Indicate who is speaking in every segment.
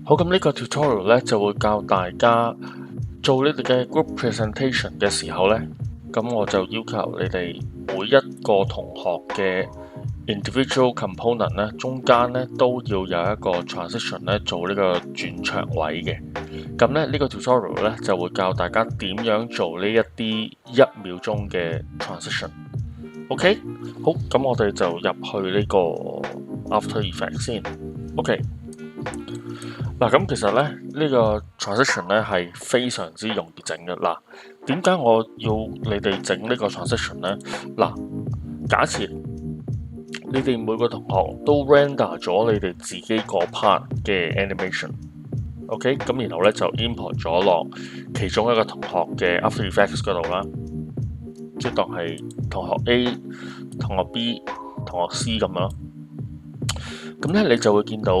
Speaker 1: 好，咁呢個 tutorial 咧就會教大家做你哋嘅 group presentation 嘅時候咧，咁我就要求你哋每一個同學嘅 individual component 咧，中間咧都要有一個 transition 咧做呢個轉場位嘅。咁咧呢個 tutorial 咧就會教大家點樣做呢一啲1秒鐘嘅 transition。OK， 好，咁我哋就入去呢個 After Effects 先。OK。嗱，咁其實咧呢個 transition 咧係非常之容易整嘅。嗱，點解我要你哋整呢個 transition 咧？嗱，假設你哋每個同學都 render 咗你哋自己個 part 嘅 animation，OK，咁然後咧就 import 咗落其中一個同學嘅 After Effects 嗰度啦，即係當係同學 A、同學 B、同學 C 咁樣咯。咁咧你就會見到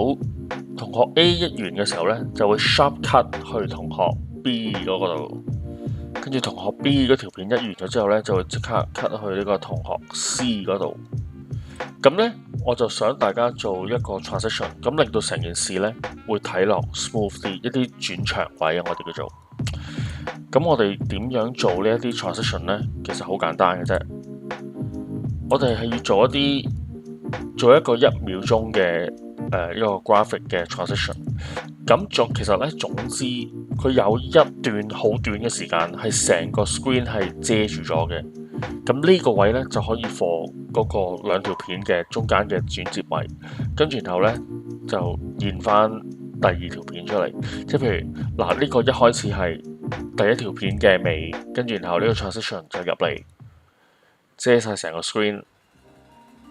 Speaker 1: 同學 A 一完嘅時候咧，就會 sharp cut 去同學 B 嗰個度，跟住同學 B 嗰條片一完咗之後咧，就會即刻 cut 去呢個同學 C 嗰度。咁咧，我就想大家做一個 transition， 咁令到成件事咧會睇落 smooth 啲，一啲轉場位啊，我哋叫做。咁我哋點樣做呢一啲 transition 咧？其實好簡單嘅啫，我哋係要做一個1秒鐘嘅一個 graphic 嘅 transition。咁其實咧，總之佢有一段好短嘅時間係成個 screen 係遮住咗嘅。咁呢個位咧就可以放嗰個兩條片嘅中間嘅轉接位，跟住然後咧就現翻第二條片出嚟。即係譬如嗱，呢個一開始係第一條片嘅尾，跟住然後呢個 transition 就入嚟遮晒成個 screen，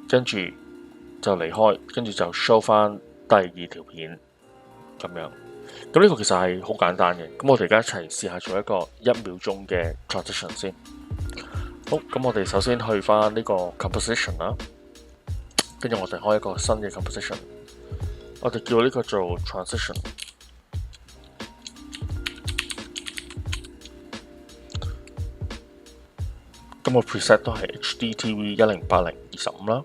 Speaker 1: 跟住就離開，跟住就 show 翻第二條片咁樣。咁呢個其實係好簡單嘅。咁我哋而家一齊試下做一個1秒鐘嘅 transition 先。好，咁我哋首先去翻呢個 composition 啦，跟住我哋開一個新嘅 composition， 我哋叫呢個做 transition。咁個 preset 都係 HDTV 1080/25啦，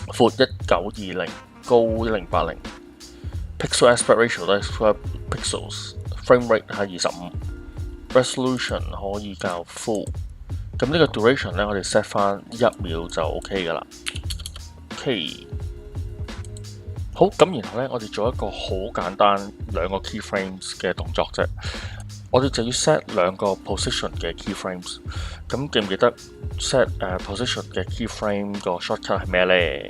Speaker 1: 闊1920，高1080， pixel aspect ratio 都係 12 pixels，frame rate 係25，resolution 可以較 full。咁呢個 duration 咧，我哋 set 翻1秒就 OK 噶啦。OK， 好，咁然後咧，我哋做一個好簡單2個 keyframes 嘅動作啫。我哋就要 set 2個 position 嘅 keyframes。咁記唔記得 set position 嘅 keyframe 個 shortcut 係咩咧？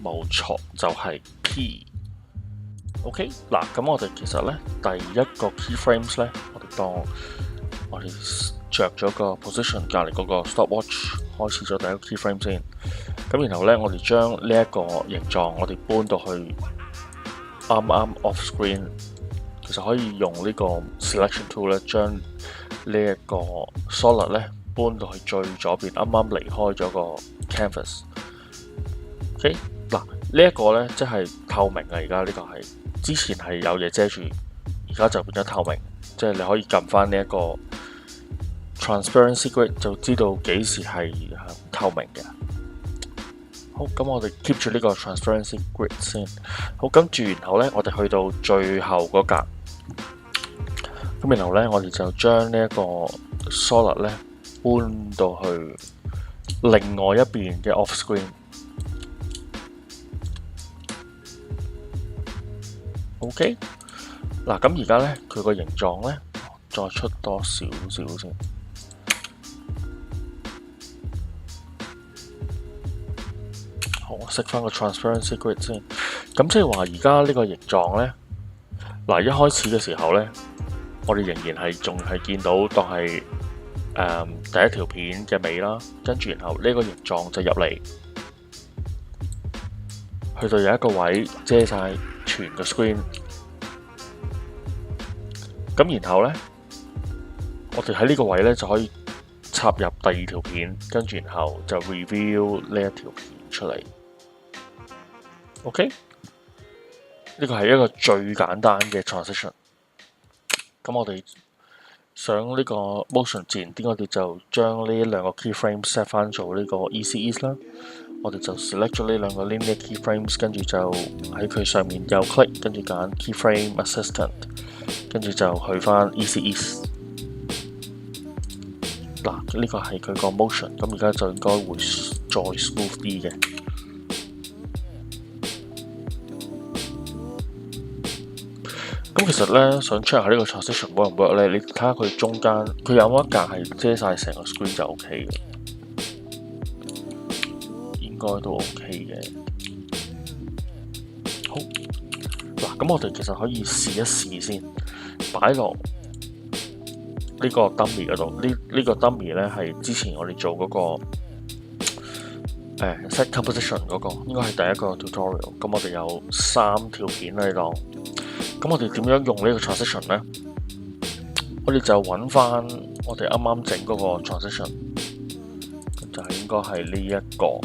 Speaker 1: 冇錯，就係 P。OK， 嗱，咁我哋其實咧第一個 keyframes 咧，我哋當我哋着咗個 position 隔離嗰個 stopwatch， 開始咗第一個 keyframe 先。咁然後咧，我哋將呢一個形狀，我哋搬到去啱 off screen。其實可以用呢個 selection tool 咧，將呢一個 solid 咧搬到去最左邊，啱離開咗個 canvas。OK， 嗱，呢一個咧即係透明嘅，而家呢個係之前係有嘢遮住，而家就變咗透明，即係你可以撳翻呢一個 transparency grid 就知道幾時係透明嘅。好，咁我哋 keep 住呢個 transparency grid 先。好，跟住然後咧，我哋去到最後嗰格，咁然後咧，我哋就將呢一個 solid 咧搬到去另外一邊嘅 off screen。OK， 嗱，咁而家咧佢個形狀咧再出多少少先。好，我熄翻個 transparency grid 先。咁即係話而家呢個形狀咧，嗱，一開始嘅時候咧，我哋仍然係仲係見到當係第一條片嘅尾啦，跟住然後呢個形狀就入嚟，去到有一個位遮晒全個 screen。咁然後咧，我哋喺呢個位咧就可以插入第二條片，跟住然後就 reveal 呢一條片出嚟。OK， 呢個係一個最簡單嘅 transition。咁我哋想呢個 motion 自然啲，我哋就將呢兩個 keyframe set 翻做呢個 easy ease 啦。我哋就 select 咗呢兩個 linear keyframes，跟住就喺佢上面右 click，跟住揀 keyframe assistant， 跟住就去翻 easy ease。嗱，呢個係佢個 motion， 咁而家就應該會再 smooth 啲嘅。咁其實咧，想 check 下呢個 transition work 唔 work 咧，你睇下佢中間，佢有冇一格係遮晒成個 screen 就 OK 嘅，應該都 OK 嘅。好，嗱，咁我哋其實可以試一試先，擺落呢個 dummy 嗰度。呢個 dummy 咧係之前我哋做嗰個set composition 嗰個，應該係第一個 tutorial。咁我哋有3條片喺度。咁我哋點樣用呢個 transition 呢？我哋就揾翻我哋啱啱整嗰個 transition， 就係應該係呢一個。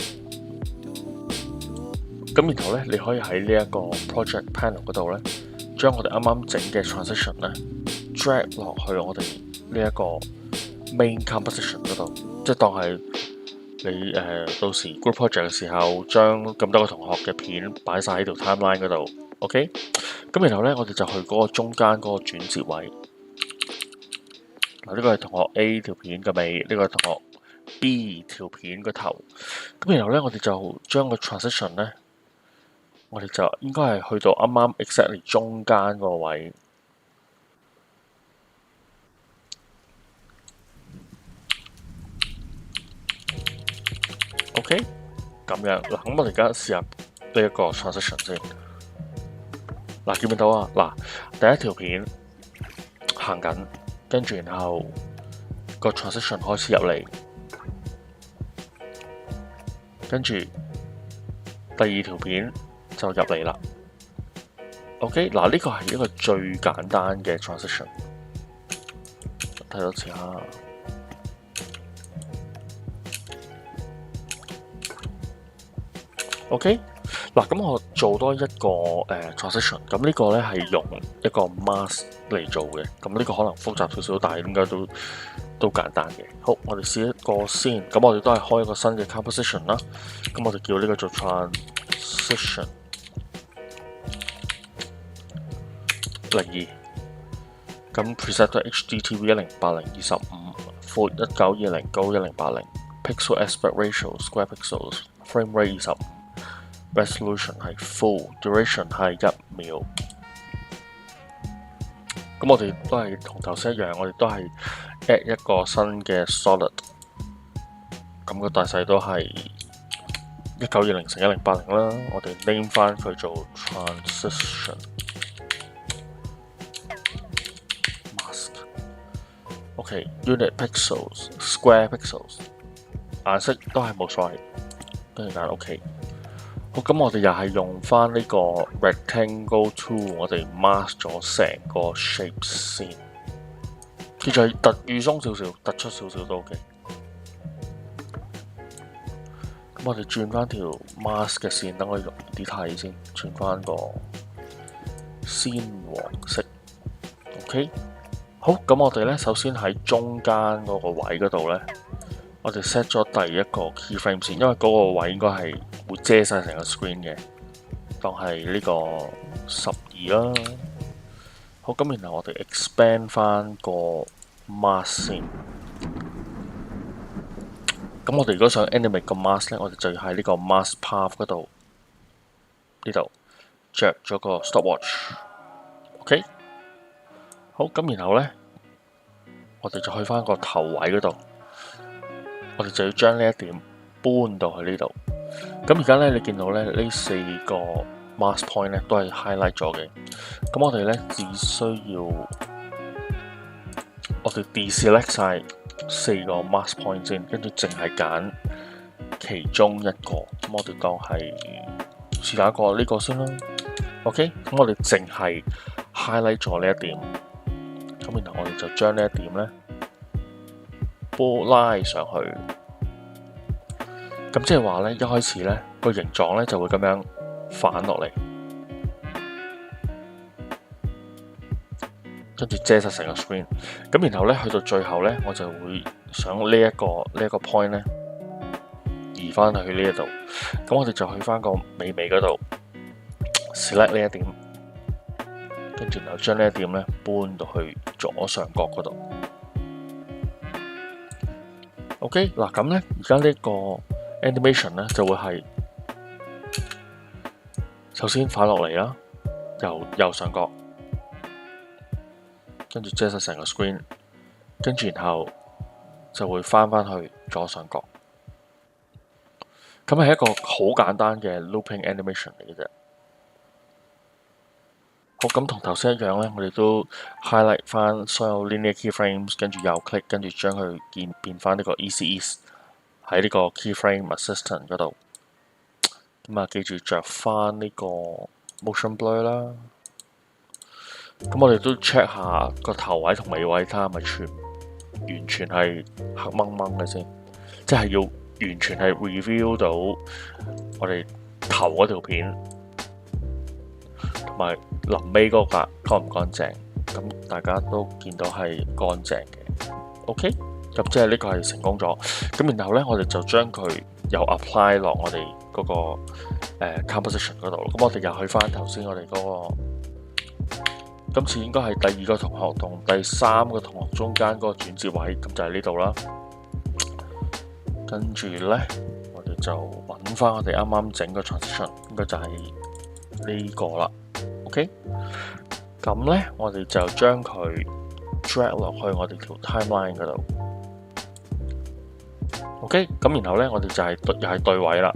Speaker 1: 咁然後呢，你可以喺呢一個 project panel 嗰度呢，將我哋啱啱整嘅 transition 呢 drag 落去我哋呢一個 main composition 嗰度，即係當係你到時 group project 嘅時候，將咁多個同學嘅片擺晒喺條 timeline 嗰度。OK， 咁然後咧，我哋就去嗰個中間嗰個轉接位。嗱，呢個係同學 A 條片嘅尾，呢個係同學 B 條片個頭。咁然後咧，我哋就將個 transition 咧，我哋就應該係去到啱啱 exactly 中間個位。OK， 咁樣嗱，咁我哋而家試下呢一個 transition 先。嗱，見唔見到啊？嗱，第一條片行緊，跟住然後個 transition 開始入嚟，跟住第二條片就入嚟啦。OK， 嗱，呢個係一個最簡單嘅 transition。睇多次下。OK。嗱，咁我做多一個transition， 咁呢個咧係用一個 mask 嚟做嘅，咁呢個可能複雜少少，但係應該都簡單嘅。好，我哋試一個先，咁我哋都係開一個新嘅 composition 啦，咁我哋叫呢個做 Transistion 02，咁 preset 都係 HDTV 108025，闊1920高1080 ，pixel aspect ratio square pixels frame rate 25。Resolution 係 full，duration 係1秒。咁我哋都係同頭先一樣，我哋都係 add 一個新嘅 solid。咁個大細都係1920乘1080啦。我哋 name 翻佢做 Transistion Mask。OK，unit pixels，square pixels， 顏色都係冇所謂，跟住揀 OK。好，咁我哋又係用翻呢個 rectangle tool， 我哋 mask 咗成個 shape 先，記住突預鬆少少，突出少少都 OK。咁我哋轉翻條 mask 嘅線，等我容易啲睇先，轉翻個鮮黃色。OK， 好，咁我哋咧首先喺中間嗰個位嗰度咧，我哋 set 咗第一個 keyframe 先，因為嗰個位應該係會遮晒成個 screen 嘅，當係呢個12啦。好，咁然後我哋 expand 翻個 mask 先。咁我哋如果想 animate 個 mask 咧，我哋就要喺呢個 mask path 嗰度，呢度着咗個 stopwatch。OK， 好，咁然後咧，我哋就去翻個頭位嗰度。我哋就要將呢一點搬到去呢度。咁而家咧，你見到咧呢4個 mask point 咧都係 highlight 咗嘅。咁我哋咧只需要我哋 deselect 晒4個 mask point 先，跟住淨係揀其中一個。咁我哋當係試下一個呢個先啦。OK， 咁我哋淨係 highlight 咗呢一點。咁然後我哋就將呢一點咧拉上去，咁即係話咧，一開始咧個形狀咧就會咁樣反落嚟，跟住遮晒成個 screen。咁然後咧去到最後咧，我就會想呢一個 point 咧移翻去呢一度。咁我哋就去翻個尾嗰度 select 呢一點，跟住然後將呢一點咧搬到去左上角嗰度。OK 嗱，咁咧而家呢個 animation 咧就會係首先快落嚟啦，由右上角，跟住遮晒成個 screen， 跟住然後就會翻去左上角。咁係一個好簡單嘅 looping animation 嚟嘅啫。好，咁同頭先一樣咧，我哋都 highlight 翻所有 linear keyframes， 跟住右 click， 跟住將佢變翻呢個 easy ease 喺呢個 keyframe assistant 嗰度。咁啊，記住着翻呢個 motion blur 啦。咁我哋都 check 下個頭位同尾位，睇下係咪完全係黑掹掹嘅先，即係要完全係 reveal 到我哋頭嗰條片，同埋臨尾嗰格乾唔乾淨。咁大家都見到係乾淨嘅。OK， 咁即係呢個係成功咗。咁然後咧，我哋就將佢又 apply 落我哋嗰個composition 嗰度。咁我哋又去翻頭先我哋嗰個。今次應該係第2個同學同第3個同學中間嗰個轉接位，咁就係呢度啦。跟住咧，我哋就揾翻我哋啱啱整個 transition， 應該就係呢個啦。OK， 咁咧我哋就將佢 drag 落去我哋條 timeline 嗰度。OK， 咁然後咧我哋就又係對位啦。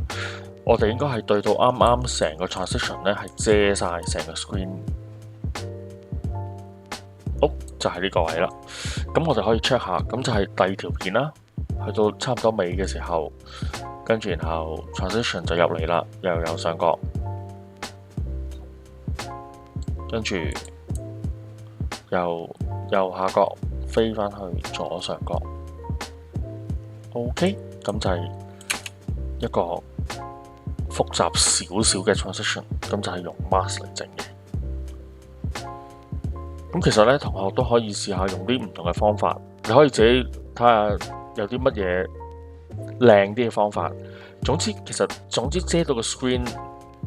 Speaker 1: 我哋應該係對到啱啱成個 transition 咧係遮晒成個 screen。就係呢個位啦，咁我哋可以 check 下，咁就係第2條片啦，去到差唔多尾嘅時候，跟住然後 transition 就入嚟啦，又右上角，跟住由右下角飛翻去左上角。OK， 咁就係一個複雜少少嘅 transition， 咁就係用 mask 嚟整嘅。咁其實咧，同學都可以試下用啲唔同嘅方法，你可以自己睇下有啲乜嘢靚啲嘅方法。總之遮到個 screen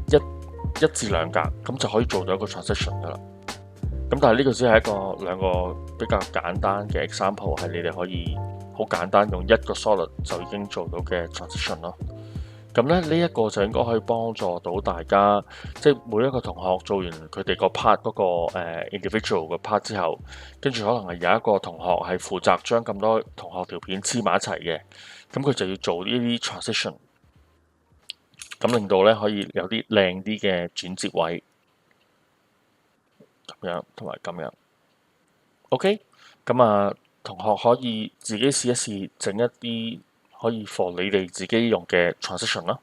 Speaker 1: 一至2格，咁就可以做到一個 transition 噶啦。咁但係呢個只係兩個比較簡單嘅 example， 係你哋可以好簡單用一個 solid 就已經做到嘅 transition 咯。咁咧呢一個就應該可以幫助到大家，即係每一個同學做完佢哋個 part 嗰個individual 嘅 part 之後，跟住可能係有一個同學係負責將咁多同學條片黐埋一齊嘅，咁佢就要做呢啲 transition， 咁令到咧可以有啲靚啲嘅轉接位，咁樣同埋咁樣。OK， 咁啊同學可以自己試一試整一啲可以 for 你哋自己用嘅 transition 啦。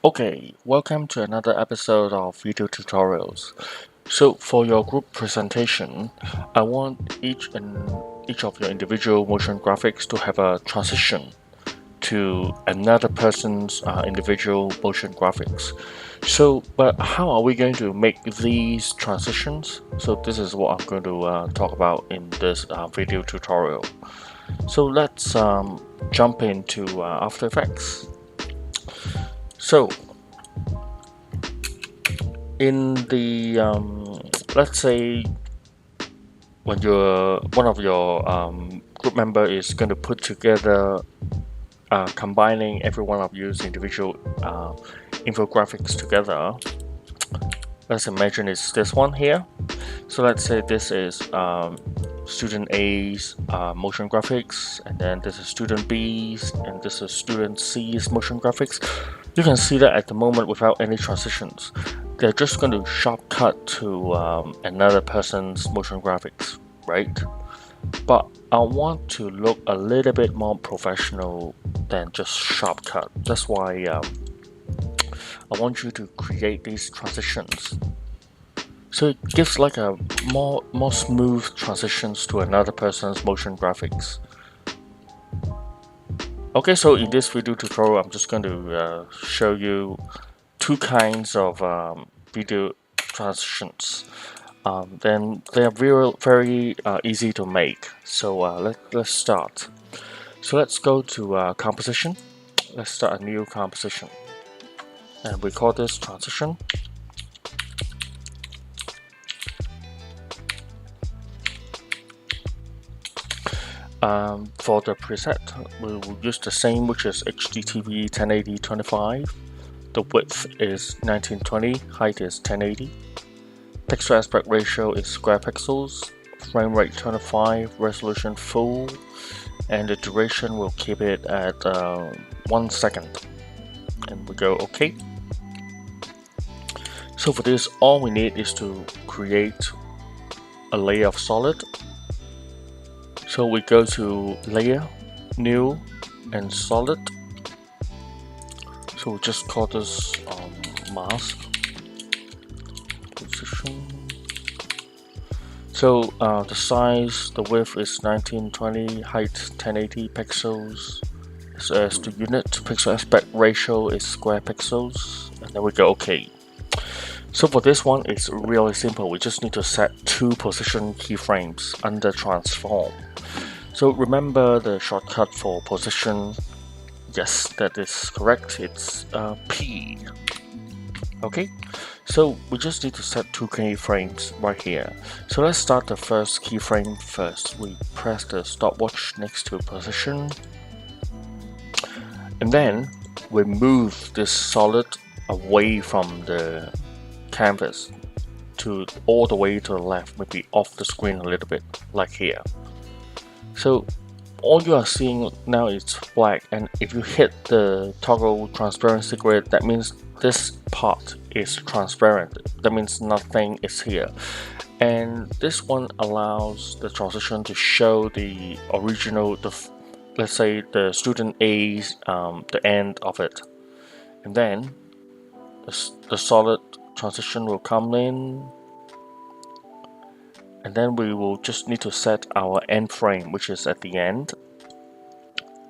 Speaker 1: Okay, welcome to another episode of video tutorials. So for your group presentation, I want each of your individual motion graphics to have a transition to another person's individual motion graphics. So, but how are we going to make these transitions? So this is what I'm going to talk about in this video tutorial. So let's jump into After Effects. So in the let's say when one of your group member is going to put together combining every one of you's individual infographics together. Let's imagine it's this one here. So let's say this is student A's motion graphics, and then this is student B's, and this is student C's motion graphics. You can see that at the moment without any transitions, they're just going to shortcut to another person's motion graphics, right? But I want to look a little bit more professional than just shortcut. That's why I want you to create these transitions. So it gives like a more smooth transitions to another person's motion graphics. Okay, so in this video tutorial, I'm just going to show you two kinds of video transitions. then they are very easy to make. So let's start. So let's go to composition. Let's start a new composition, and we call this transition. For the preset, we will use the same, which is HDTV 1080-25. The width is 1920, height is 1080. Pixel aspect ratio is square pixels. Frame rate 25, resolution full, and the duration we'll keep it at 1 second. And we go OK. So for this, all we need is to create a layer of solid. So we go to Layer, New, and Solid. So we'll just call this Mask. Position. So the size, the width is 1920, height 1080 pixels. As the unit, pixel aspect ratio is square pixels, and then we go OK. So for this one, it's really simple. We just need to set 2 position keyframes under transform. So remember the shortcut for position. Yes, that is correct. It's P. Okay, so we just need to set 2 keyframes right here. So let's start the first keyframe first. We press the stopwatch next to position, and then we move this solid away from the canvas to all the way to the left, maybe off the screen a little bit, like here. So all you are seeing now is black, and if you hit the toggle transparency grid, that means this part is transparent. That means nothing is here. And this one allows the transition to show the original, let's say the student A's, the end of it. And then the solid transition will come in. And then we will just need to set our end frame, which is at the end,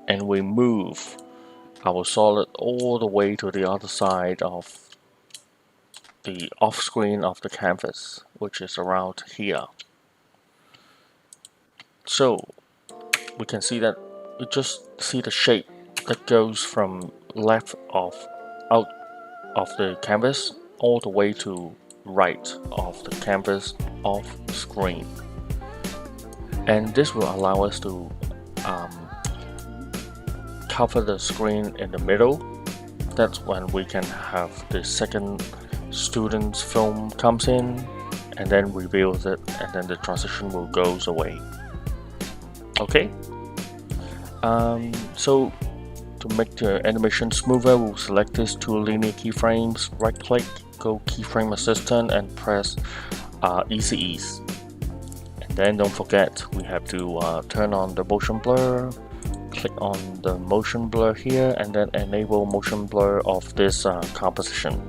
Speaker 1: and we move our solid all the way to the other side of the off screen of the canvas, which is around here. So we can see that we just see the shape that goes from left of out of the canvas all the way to right of the canvas off screen, and this will allow us to cover the screen in the middle. That's when we can have the second student's film comes in and then reveals it, and then the transition will goes away. Okay, so to make the animation smoother, we'll select these 2 linear keyframes, right click, go keyframe assistant, and press Easy Ease. And then don't forget, we have to turn on the motion blur. Click on the motion blur here, and then enable motion blur of this composition.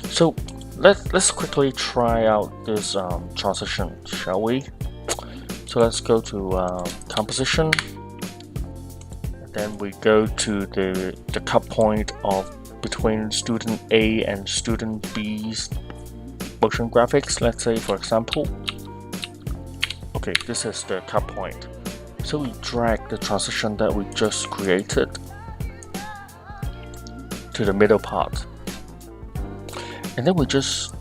Speaker 1: So let's quickly try out this transition, shall we? So let's go to composition, and then we go to the cut point of between student A and student B's motion graphics. Let's say, for example, okay, this is the cut point. So we drag the transition that we just created to the middle part, and then we just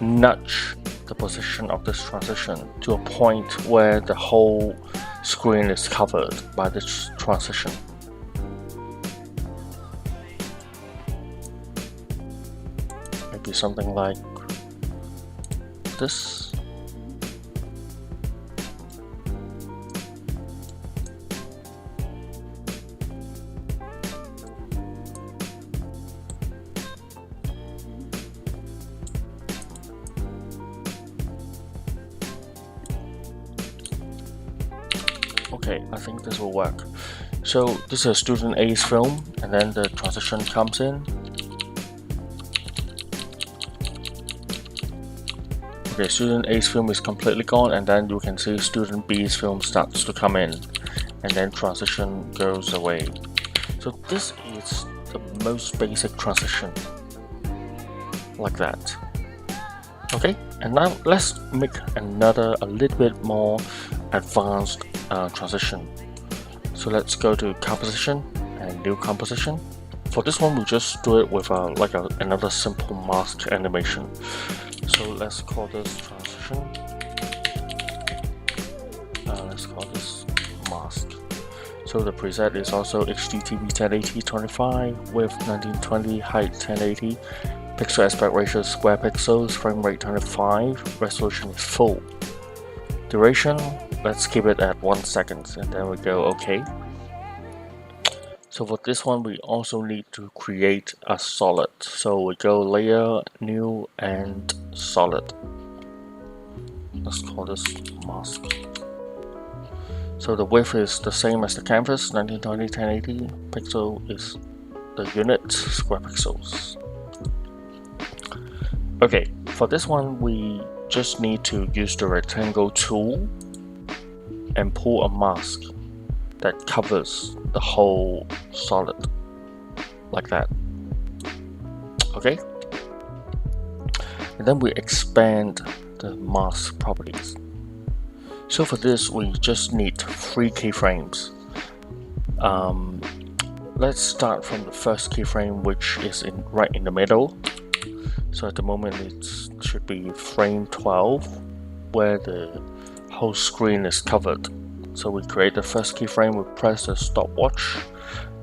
Speaker 1: nudge the position of this transition to a point where the whole screen is covered by this transition. Maybe something like this. Okay, I think this will work. So this is student A's film, and then the transition comes in. Okay, student A's film is completely gone, and then you can see student B's film starts to come in, and then transition goes away. So this is the most basic transition. like that. Okay, and now let's make another a little bit more advanced transition. So let's go to composition and new composition. For this one, we just do it with another simple mask animation. So let's call this transition. Let's call this mask. So the preset is also HDTV 1080 25 width 1920, height 1080, pixel aspect ratio square pixels, frame rate 25, resolution is full. Duration, let's keep it at 1 second, and then we go OK. So for this one, we also need to create a solid. So we go layer, new, and solid. Let's call this mask. So the width is the same as the canvas, 1920 1080. Pixel is the unit, square pixels. Okay, for this one, we just need to use the rectangle tool and pull a mask that covers the whole solid, like that. Okay? And then we expand the mask properties. So for this, we just need 3 keyframes. Let's start from the first keyframe, which is right in the middle. So at the moment, it should be frame 12, where the whole screen is covered. So we create the first keyframe, we press the stopwatch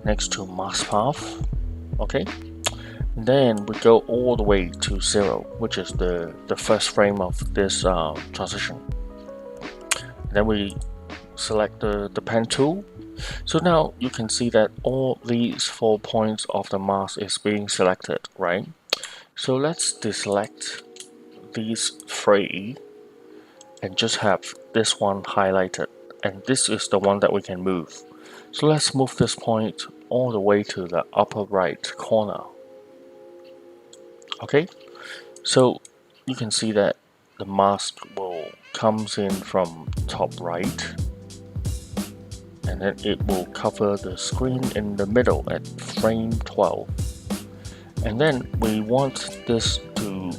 Speaker 1: next to mask path. Okay, and then we go all the way to 0, which is the first frame of this transition. Then we select the pen tool. So now you can see that all these 4 points of the mask is being selected, right? So let's deselect these 3 and just have this one highlighted, and this is the one that we can move. So let's move this point all the way to the upper right corner. Okay, so you can see that the mask comes in from top right, and then it will cover the screen in the middle at frame 12. And then we want this to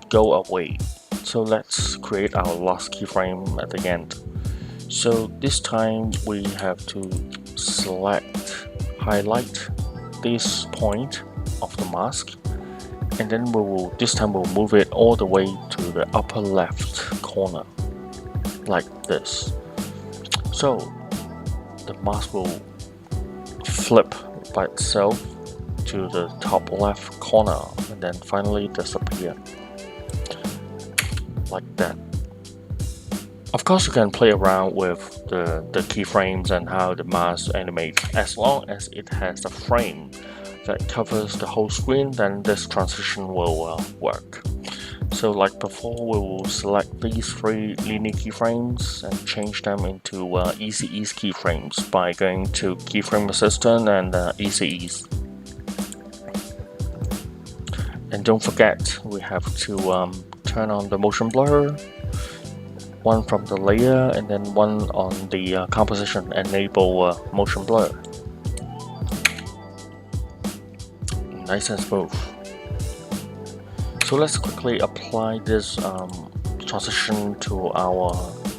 Speaker 1: go away. So let's create our last keyframe at the end. So this time we have to select, highlight this point of the mask, and then this time we'll move it all the way to the upper left corner, like this. So the mask will flip by itself to the top left corner and then finally disappear, like that. Of course, you can play around with the keyframes and how the mask animates. As long as it has a frame that covers the whole screen, then this transition will work. So like before, we will select these 3 linear keyframes and change them into easy ease keyframes by going to keyframe assistant and easy ease. And don't forget, we have to turn on the motion blur, one from the layer and then one on the composition, enable motion blur. Nice and smooth. So let's quickly apply this transition to our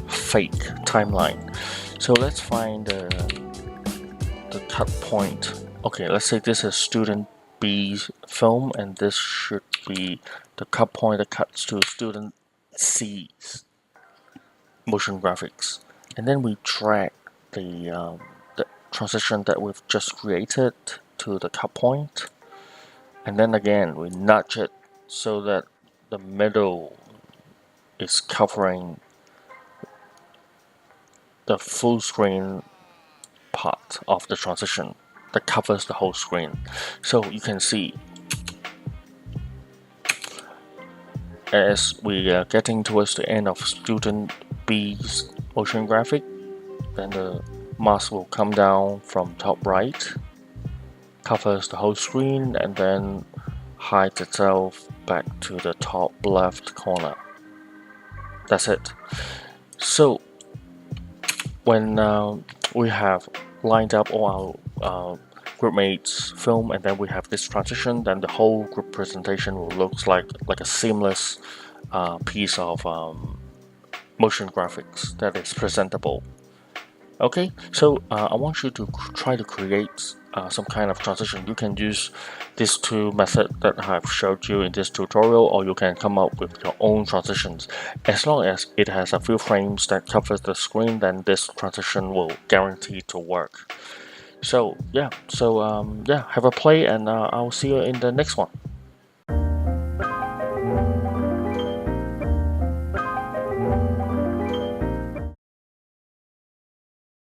Speaker 1: fake timeline. So let's find the cut point. Okay, let's say this is student B's film, and this should be the cut point that cuts to student C's motion graphics. And then we drag the transition that we've just created to the cut point. And then again, we nudge it so that the middle is covering the full screen part of the transition that covers the whole screen. So you can see as we are getting towards the end of student B's motion graphic, then the mask will come down from top right, covers the whole screen, and then hides itself back to the top left corner. That's it. So when we have lined up all our group mates film, and then we have this transition, then the whole group presentation will look like a seamless piece of motion graphics that is presentable. Okay, so I want you to try to create some kind of transition. You can use these two methods that I have showed you in this tutorial, or you can come up with your own transitions. As long as it has a few frames that covers the screen, then this transition will guarantee to work. So yeah, have a play, and I'll see you in the next one.